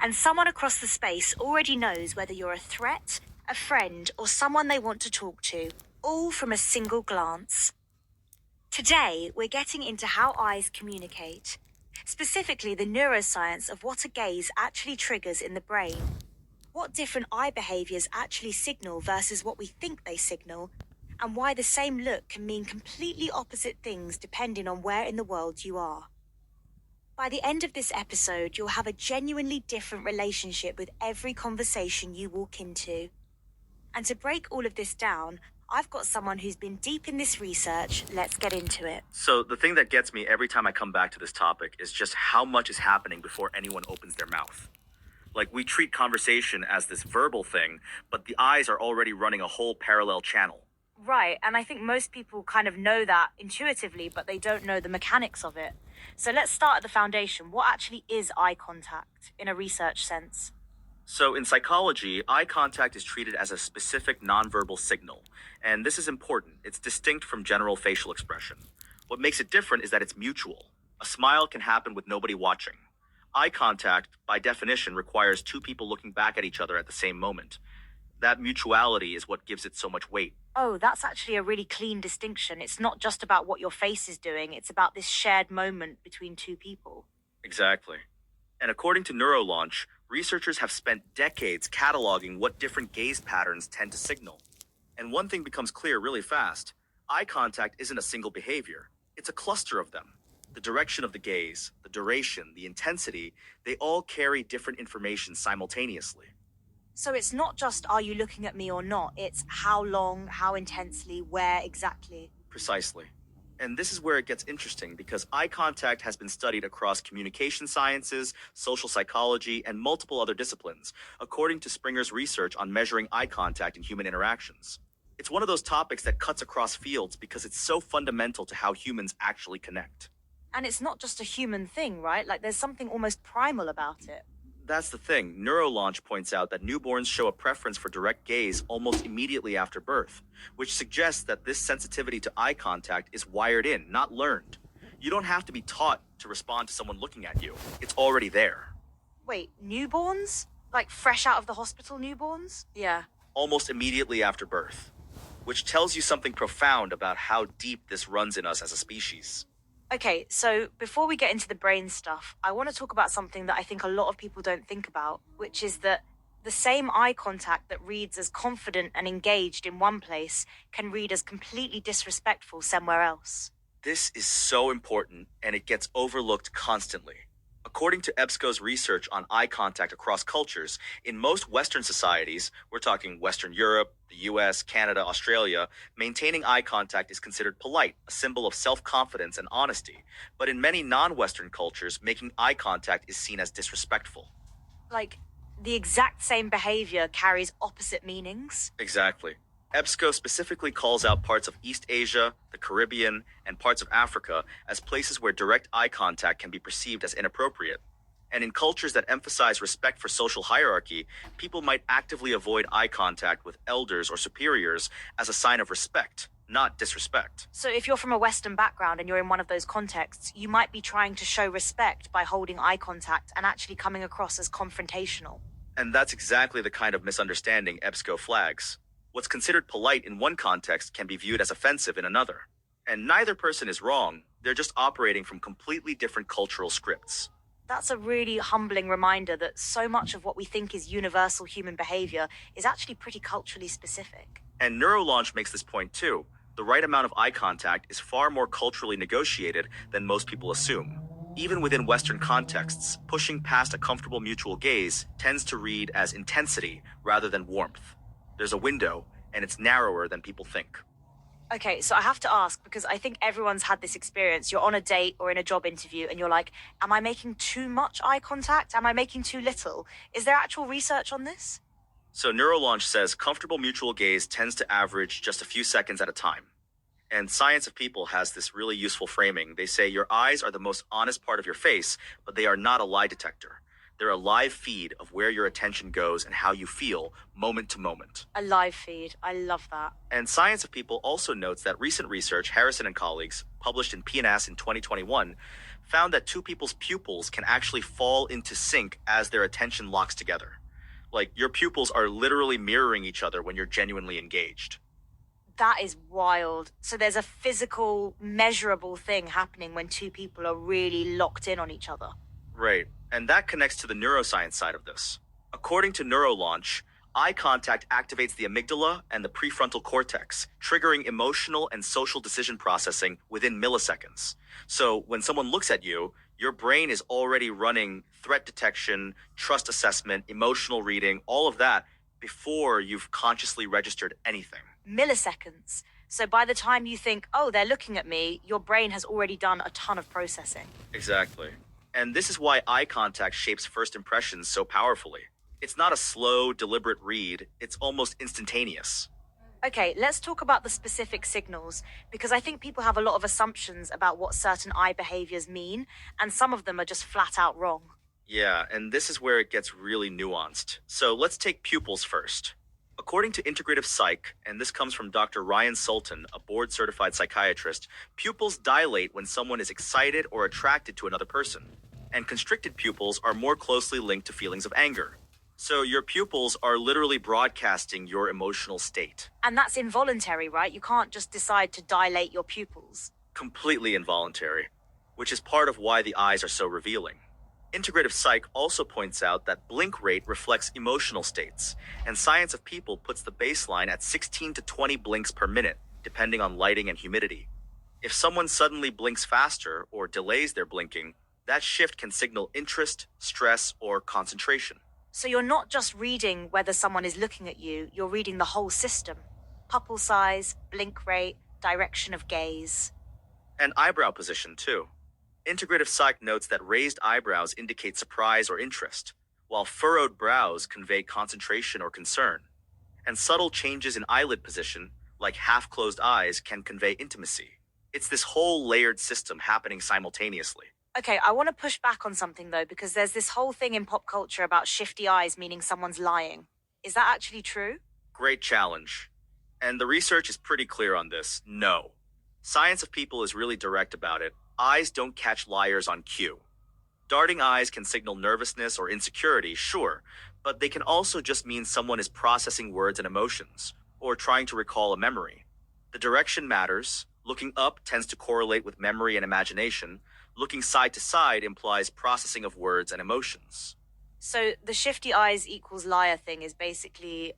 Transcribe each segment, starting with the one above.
and someone across the space already knows whether you're a threat, a friend, or someone they want to talk to, all from a single glance. Today, we're getting into how eyes communicate, specifically the neuroscience of what a gaze actually triggers in the brain, what different eye behaviors actually signal versus what we think they signal, and why the same look can mean completely opposite things depending on where in the world you are. By the end of this episode, you'll have a genuinely different relationship with every conversation you walk into. And to break all of this down, I've got someone who's been deep in this research. Let's get into it. So the thing that gets me every time I come back to this topic is just how much is happening before anyone opens their mouth. Like, we treat conversation as this verbal thing, but the eyes are already running a whole parallel channel. Right, and I think most people kind of know that intuitively, but they don't know the mechanics of it. So let's start at the foundation. What actually is eye contact in a research sense? So in psychology, eye contact is treated as a specific nonverbal signal. And this is important. It's distinct from general facial expression. What makes it different is that it's mutual. A smile can happen with nobody watching. Eye contact, by definition, requires two people looking back at each other at the same moment. That mutuality is what gives it so much weight. Oh, that's actually a really clean distinction. It's not just about what your face is doing, it's about this shared moment between two people. Exactly. And according to NeuroLaunch, researchers have spent decades cataloging what different gaze patterns tend to signal. And one thing becomes clear really fast. Eye contact isn't a single behavior. It's a cluster of them. The direction of the gaze, the duration, the intensity, they all carry different information simultaneously. So it's not just are you looking at me or not, it's how long, how intensely, where exactly. Precisely. And this is where it gets interesting because eye contact has been studied across communication sciences, social psychology, and multiple other disciplines, according to Springer's research on measuring eye contact in human interactions. It's one of those topics that cuts across fields because it's so fundamental to how humans actually connect. And it's not just a human thing, right? Like there's something almost primal about it. That's the thing. NeuroLaunch points out that newborns show a preference for direct gaze almost immediately after birth, which suggests that this sensitivity to eye contact is wired in, not learned. You don't have to be taught to respond to someone looking at you. It's already there. Wait, newborns? Like fresh out of the hospital newborns? Yeah. Almost immediately after birth, which tells you something profound about how deep this runs in us as a species. Okay, so before we get into the brain stuff, I want to talk about something that I think a lot of people don't think about, which is that the same eye contact that reads as confident and engaged in one place can read as completely disrespectful somewhere else. This is so important, and it gets overlooked constantly. According to EBSCO's research on eye contact across cultures, in most Western societies, we're talking Western Europe, the US, Canada, Australia, maintaining eye contact is considered polite, a symbol of self-confidence and honesty. But in many non-Western cultures, making eye contact is seen as disrespectful. Like, the exact same behavior carries opposite meanings. Exactly. EBSCO specifically calls out parts of East Asia, the Caribbean, and parts of Africa as places where direct eye contact can be perceived as inappropriate. And in cultures that emphasize respect for social hierarchy, people might actively avoid eye contact with elders or superiors as a sign of respect, not disrespect. So if you're from a Western background and you're in one of those contexts, you might be trying to show respect by holding eye contact and actually coming across as confrontational. And that's exactly the kind of misunderstanding EBSCO flags. What's considered polite in one context can be viewed as offensive in another. And neither person is wrong, they're just operating from completely different cultural scripts. That's a really humbling reminder that so much of what we think is universal human behavior is actually pretty culturally specific. And NeuroLaunch makes this point too. The right amount of eye contact is far more culturally negotiated than most people assume. Even within Western contexts, pushing past a comfortable mutual gaze tends to read as intensity rather than warmth. There's a window, and it's narrower than people think. Okay, so I have to ask, because I think everyone's had this experience. You're on a date or in a job interview and you're like, am I making too much eye contact? Am I making too little? Is there actual research on this? So NeuroLaunch says comfortable mutual gaze tends to average just a few seconds at a time. And Science of People has this really useful framing. They say your eyes are the most honest part of your face, but they are not a lie detector. They're a live feed of where your attention goes and how you feel moment to moment. A live feed. I love that. And Science of People also notes that recent research, Harrison and colleagues, published in PNAS in 2021, found that two people's pupils can actually fall into sync as their attention locks together. Like your pupils are literally mirroring each other when you're genuinely engaged. That is wild. So there's a physical, measurable thing happening when two people are really locked in on each other. Right. And that connects to the neuroscience side of this. According to NeuroLaunch, eye contact activates the amygdala and the prefrontal cortex, triggering emotional and social decision processing within milliseconds. So when someone looks at you, your brain is already running threat detection, trust assessment, emotional reading, all of that before you've consciously registered anything. Milliseconds. So by the time you think, oh, they're looking at me, your brain has already done a ton of processing. Exactly. And this is why eye contact shapes first impressions so powerfully. It's not a slow, deliberate read, it's almost instantaneous. Okay, let's talk about the specific signals, because I think people have a lot of assumptions about what certain eye behaviors mean, and some of them are just flat out wrong. Yeah, and this is where it gets really nuanced. So let's take pupils first. According to Integrative Psych, and this comes from Dr. Ryan Sultan, a board certified psychiatrist, pupils dilate when someone is excited or attracted to another person. And constricted pupils are more closely linked to feelings of anger. So your pupils are literally broadcasting your emotional state. And that's involuntary, right? You can't just decide to dilate your pupils. Completely involuntary, which is part of why the eyes are so revealing. Integrative Psych also points out that blink rate reflects emotional states, and Science of People puts the baseline at 16 to 20 blinks per minute, depending on lighting and humidity. If someone suddenly blinks faster or delays their blinking, that shift can signal interest, stress, or concentration. So you're not just reading whether someone is looking at you, you're reading the whole system. Pupil size, blink rate, direction of gaze. And eyebrow position, too. Integrative Psych notes that raised eyebrows indicate surprise or interest, while furrowed brows convey concentration or concern. And subtle changes in eyelid position, like half-closed eyes, can convey intimacy. It's this whole layered system happening simultaneously. Okay, I want to push back on something though, because there's this whole thing in pop culture about shifty eyes meaning someone's lying. Is that actually true? Great challenge. And the research is pretty clear on this. No. Science of People is really direct about it. Eyes don't catch liars on cue. Darting eyes can signal nervousness or insecurity, sure, but they can also just mean someone is processing words and emotions, or trying to recall a memory. The direction matters. Looking up tends to correlate with memory and imagination. Looking side to side implies processing of words and emotions. So the shifty eyes equals liar thing is basically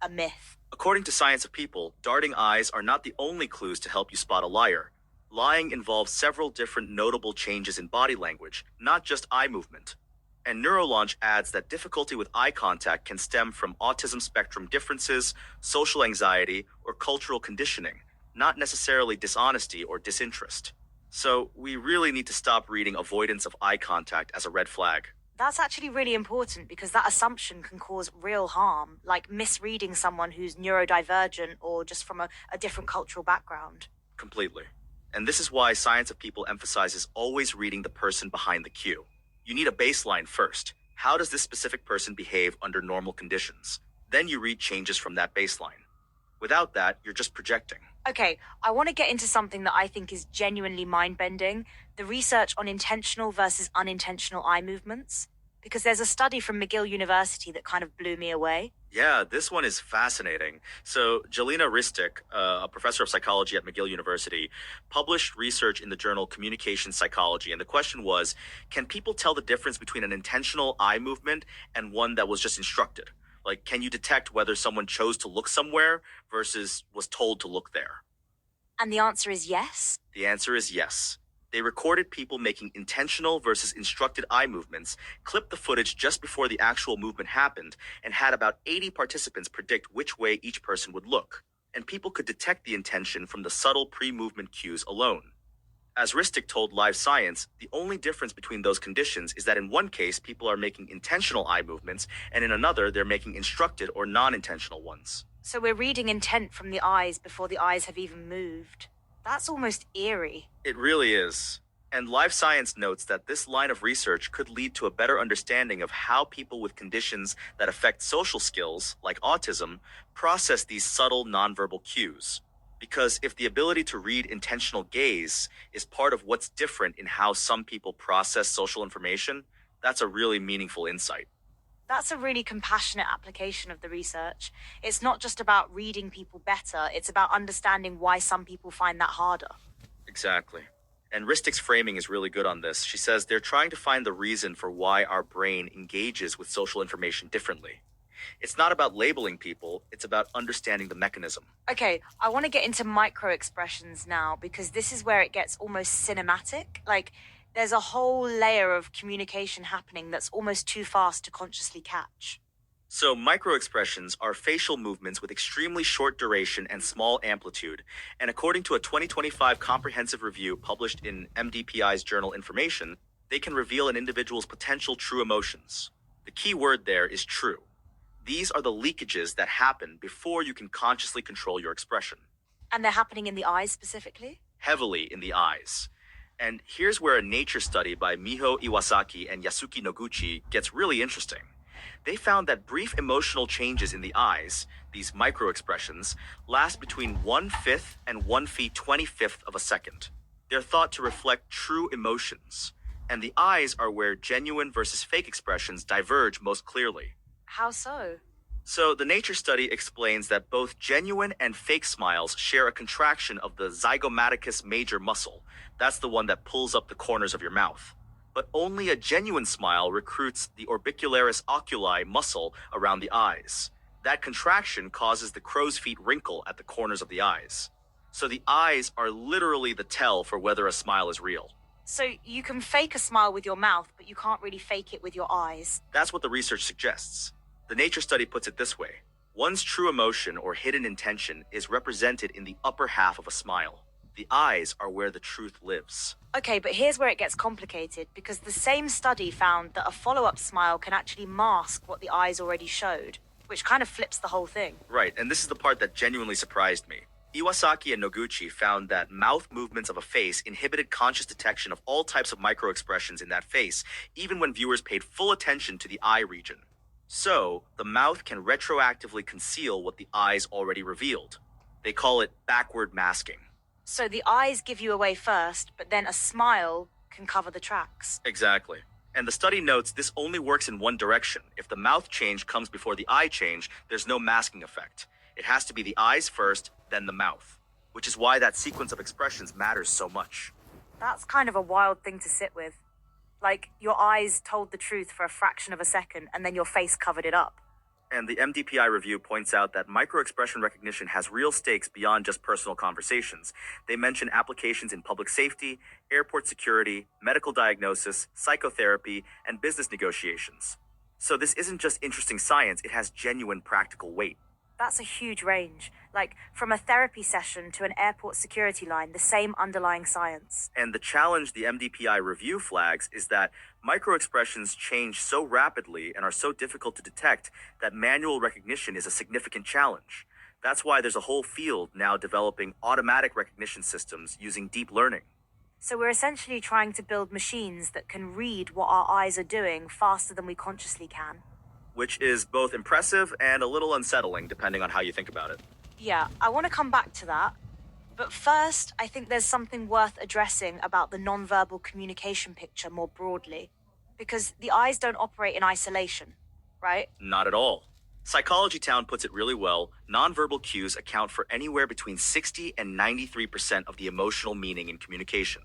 a myth. According to Science of People, darting eyes are not the only clues to help you spot a liar. Lying involves several different notable changes in body language, not just eye movement. And NeuroLaunch adds that difficulty with eye contact can stem from autism spectrum differences, social anxiety, or cultural conditioning, not necessarily dishonesty or disinterest. So we really need to stop reading avoidance of eye contact as a red flag. That's actually really important because that assumption can cause real harm, like misreading someone who's neurodivergent or just from a different cultural background. Completely. And this is why Science of People emphasizes always reading the person behind the cue. You need a baseline first. How does this specific person behave under normal conditions? Then you read changes from that baseline. Without that, you're just projecting. Okay, I want to get into something that I think is genuinely mind-bending, the research on intentional versus unintentional eye movements. Because there's a study from McGill University that kind of blew me away. Yeah, this one is fascinating. So, Jelena Ristic, a professor of psychology at McGill University, published research in the journal Communication Psychology. And the question was, can people tell the difference between an intentional eye movement and one that was just instructed? Like, can you detect whether someone chose to look somewhere versus was told to look there? And the answer is yes. The answer is yes. They recorded people making intentional versus instructed eye movements, clipped the footage just before the actual movement happened, and had about 80 participants predict which way each person would look. And people could detect the intention from the subtle pre-movement cues alone. As Ristic told Live Science, the only difference between those conditions is that in one case, people are making intentional eye movements, and in another, they're making instructed or non-intentional ones. So we're reading intent from the eyes before the eyes have even moved. That's almost eerie. It really is. And Life Science notes that this line of research could lead to a better understanding of how people with conditions that affect social skills, like autism, process these subtle nonverbal cues. Because if the ability to read intentional gaze is part of what's different in how some people process social information, that's a really meaningful insight. That's a really compassionate application of the research. It's not just about reading people better, it's about understanding why some people find that harder. Exactly. And Ristik's framing is really good on this. She says they're trying to find the reason for why our brain engages with social information differently. It's not about labeling people, it's about understanding the mechanism. Okay, I want to get into micro expressions now because this is where it gets almost cinematic. Like, there's a whole layer of communication happening that's almost too fast to consciously catch. So, microexpressions are facial movements with extremely short duration and small amplitude. And according to a 2025 comprehensive review published in MDPI's journal Information, they can reveal an individual's potential true emotions. The key word there is true. These are the leakages that happen before you can consciously control your expression, And they're happening in the eyes specifically? heavily in the eyes. And here's where a nature study by Miho Iwasaki and Yasuki Noguchi gets really interesting. They found that brief emotional changes in the eyes, these microexpressions, last between 1/5 and 1/25th of a second. They're thought to reflect true emotions, and the eyes are where genuine versus fake expressions diverge most clearly. How so? So, the nature study explains that both genuine and fake smiles share a contraction of the zygomaticus major muscle. That's the one that pulls up the corners of your mouth. But only a genuine smile recruits the orbicularis oculi muscle around the eyes. That contraction causes the crow's feet wrinkle at the corners of the eyes. So, the eyes are literally the tell for whether a smile is real. So you can fake a smile with your mouth, but you can't really fake it with your eyes. That's what the research suggests. The nature study puts it this way: one's true emotion or hidden intention is represented in the upper half of a smile. The eyes are where the truth lives. Okay, but here's where it gets complicated because the same study found that a follow up smile can actually mask what the eyes already showed, which kind of flips the whole thing. Right, and this is the part that genuinely surprised me. Iwasaki and Noguchi found that mouth movements of a face inhibited conscious detection of all types of microexpressions in that face, even when viewers paid full attention to the eye region. So, the mouth can retroactively conceal what the eyes already revealed. They call it backward masking. So the eyes give you away first, but then a smile can cover the tracks. Exactly. And the study notes this only works in one direction. If the mouth change comes before the eye change, there's no masking effect. It has to be the eyes first, then the mouth. Which is why that sequence of expressions matters so much. That's kind of a wild thing to sit with. Like, your eyes told the truth for a fraction of a second, and then your face covered it up. And the MDPI review points out that microexpression recognition has real stakes beyond just personal conversations. They mention applications in public safety, airport security, medical diagnosis, psychotherapy, and business negotiations. So this isn't just interesting science, it has genuine practical weight. That's a huge range. Like, from a therapy session to an airport security line, the same underlying science. And the challenge the MDPI review flags is that microexpressions change so rapidly and are so difficult to detect that manual recognition is a significant challenge. That's why there's a whole field now developing automatic recognition systems using deep learning. So we're essentially trying to build machines that can read what our eyes are doing faster than we consciously can. Which is both impressive and a little unsettling, depending on how you think about it. Yeah, I want to come back to that. But first, I think there's something worth addressing about the nonverbal communication picture more broadly. Because the eyes don't operate in isolation, right? Not at all. Psychology Town puts it really well. Nonverbal cues account for anywhere between 60 and 93% of the emotional meaning in communication.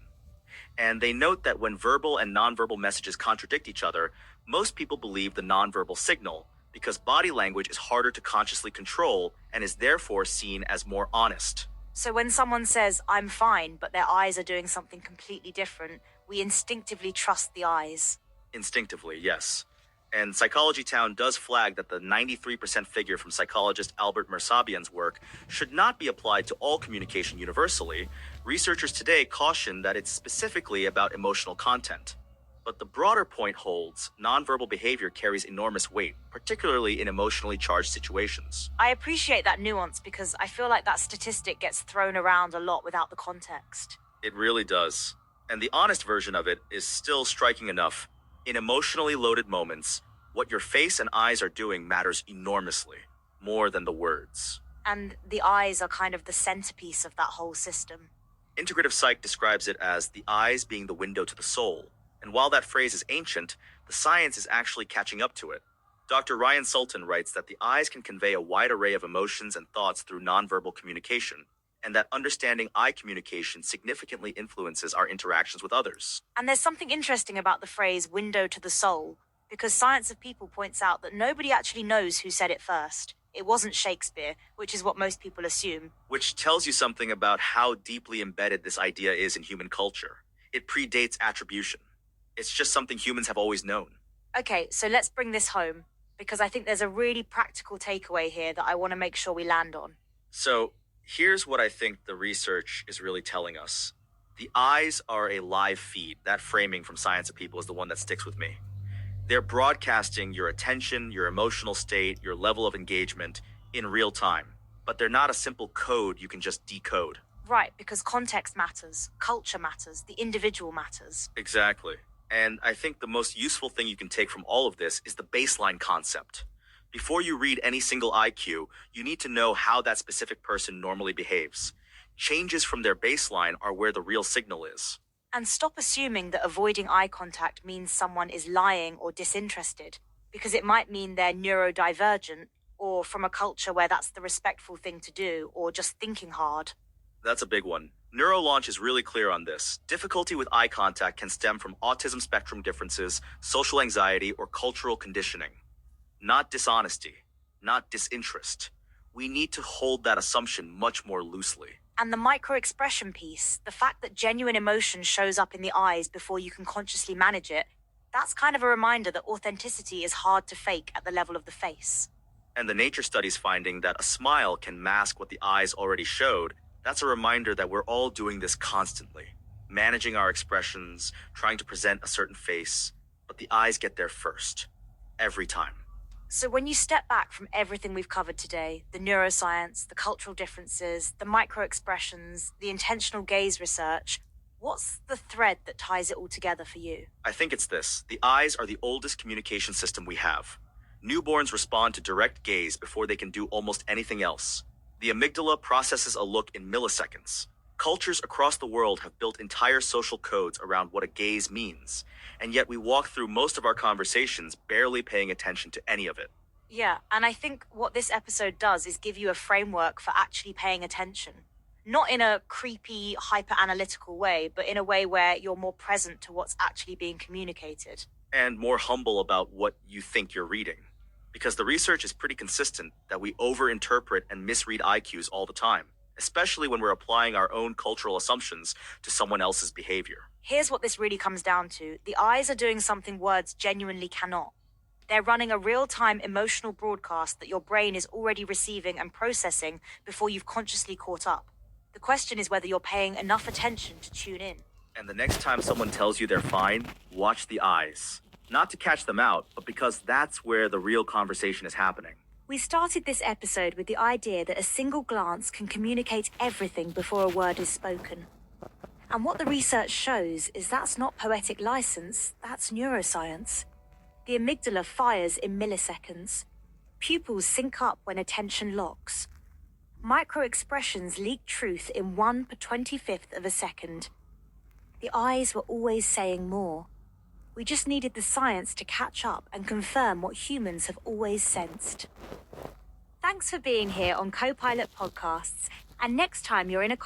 And they note that when verbal and nonverbal messages contradict each other, most people believe the nonverbal signal because body language is harder to consciously control and is therefore seen as more honest. So when someone says, I'm fine, but their eyes are doing something completely different, we instinctively trust the eyes. Instinctively, yes. And Psychology Town does flag that the 93% figure from psychologist Albert Mersabian's work should not be applied to all communication universally. Researchers today caution that it's specifically about emotional content. But the broader point holds: nonverbal behavior carries enormous weight, particularly in emotionally charged situations. I appreciate that nuance because I feel like that statistic gets thrown around a lot without the context. It really does. And the honest version of it is still striking enough. In emotionally loaded moments, what your face and eyes are doing matters enormously, more than the words. And the eyes are kind of the centerpiece of that whole system. Integrative psych describes it as the eyes being the window to the soul. And while that phrase is ancient, the science is actually catching up to it. Dr. Ryan Sultan writes that the eyes can convey a wide array of emotions and thoughts through nonverbal communication, and that understanding eye communication significantly influences our interactions with others. And there's something interesting about the phrase window to the soul, because Science of People points out that nobody actually knows who said it first. It wasn't Shakespeare, which is what most people assume. Which tells you something about how deeply embedded this idea is in human culture. It predates attribution. It's just something humans have always known. Okay, so let's bring this home, because I think there's a really practical takeaway here that I want to make sure we land on. So, here's what I think the research is really telling us. The eyes are a live feed. That framing from Science of People is the one that sticks with me. They're broadcasting your attention, your emotional state, your level of engagement in real time. But they're not a simple code you can just decode. Right, because context matters, culture matters, the individual matters. Exactly. And I think the most useful thing you can take from all of this is the baseline concept. Before you read any single IQ, you need to know how that specific person normally behaves. Changes from their baseline are where the real signal is. And stop assuming that avoiding eye contact means someone is lying or disinterested, because it might mean they're neurodivergent, or from a culture where that's the respectful thing to do, or just thinking hard. That's a big one. NeuroLaunch is really clear on this. Difficulty with eye contact can stem from autism spectrum differences, social anxiety, or cultural conditioning. Not dishonesty, not disinterest. We need to hold that assumption much more loosely. And the micro-expression piece, the fact that genuine emotion shows up in the eyes before you can consciously manage it, that's kind of a reminder that authenticity is hard to fake at the level of the face. And the nature studies finding that a smile can mask what the eyes already showed, that's a reminder that we're all doing this constantly. Managing our expressions, trying to present a certain face, but the eyes get there first. Every time. So when you step back from everything we've covered today, the neuroscience, the cultural differences, the micro-expressions, the intentional gaze research, what's the thread that ties it all together for you? I think it's this. The eyes are the oldest communication system we have. Newborns respond to direct gaze before they can do almost anything else. The amygdala processes a look in milliseconds. Cultures across the world have built entire social codes around what a gaze means, and yet we walk through most of our conversations barely paying attention to any of it. Yeah, and I think what this episode does is give you a framework for actually paying attention. Not in a creepy, hyper-analytical way, but in a way where you're more present to what's actually being communicated. And more humble about what you think you're reading. Because the research is pretty consistent that we overinterpret and misread IQs all the time, especially when we're applying our own cultural assumptions to someone else's behavior. Here's what this really comes down to. The eyes are doing something words genuinely cannot. They're running a real-time emotional broadcast that your brain is already receiving and processing before you've consciously caught up. The question is whether you're paying enough attention to tune in. And the next time someone tells you they're fine, watch the eyes. Not to catch them out, but because that's where the real conversation is happening. We started this episode with the idea that a single glance can communicate everything before a word is spoken. And what the research shows is that's not poetic license, that's neuroscience. The amygdala fires in milliseconds. Pupils sync up when attention locks. Micro-expressions leak truth in 1/25th of a second. The eyes were always saying more. We just needed the science to catch up and confirm what humans have always sensed. Thanks for being here on Co-Pilot Podcasts, and next time you're in a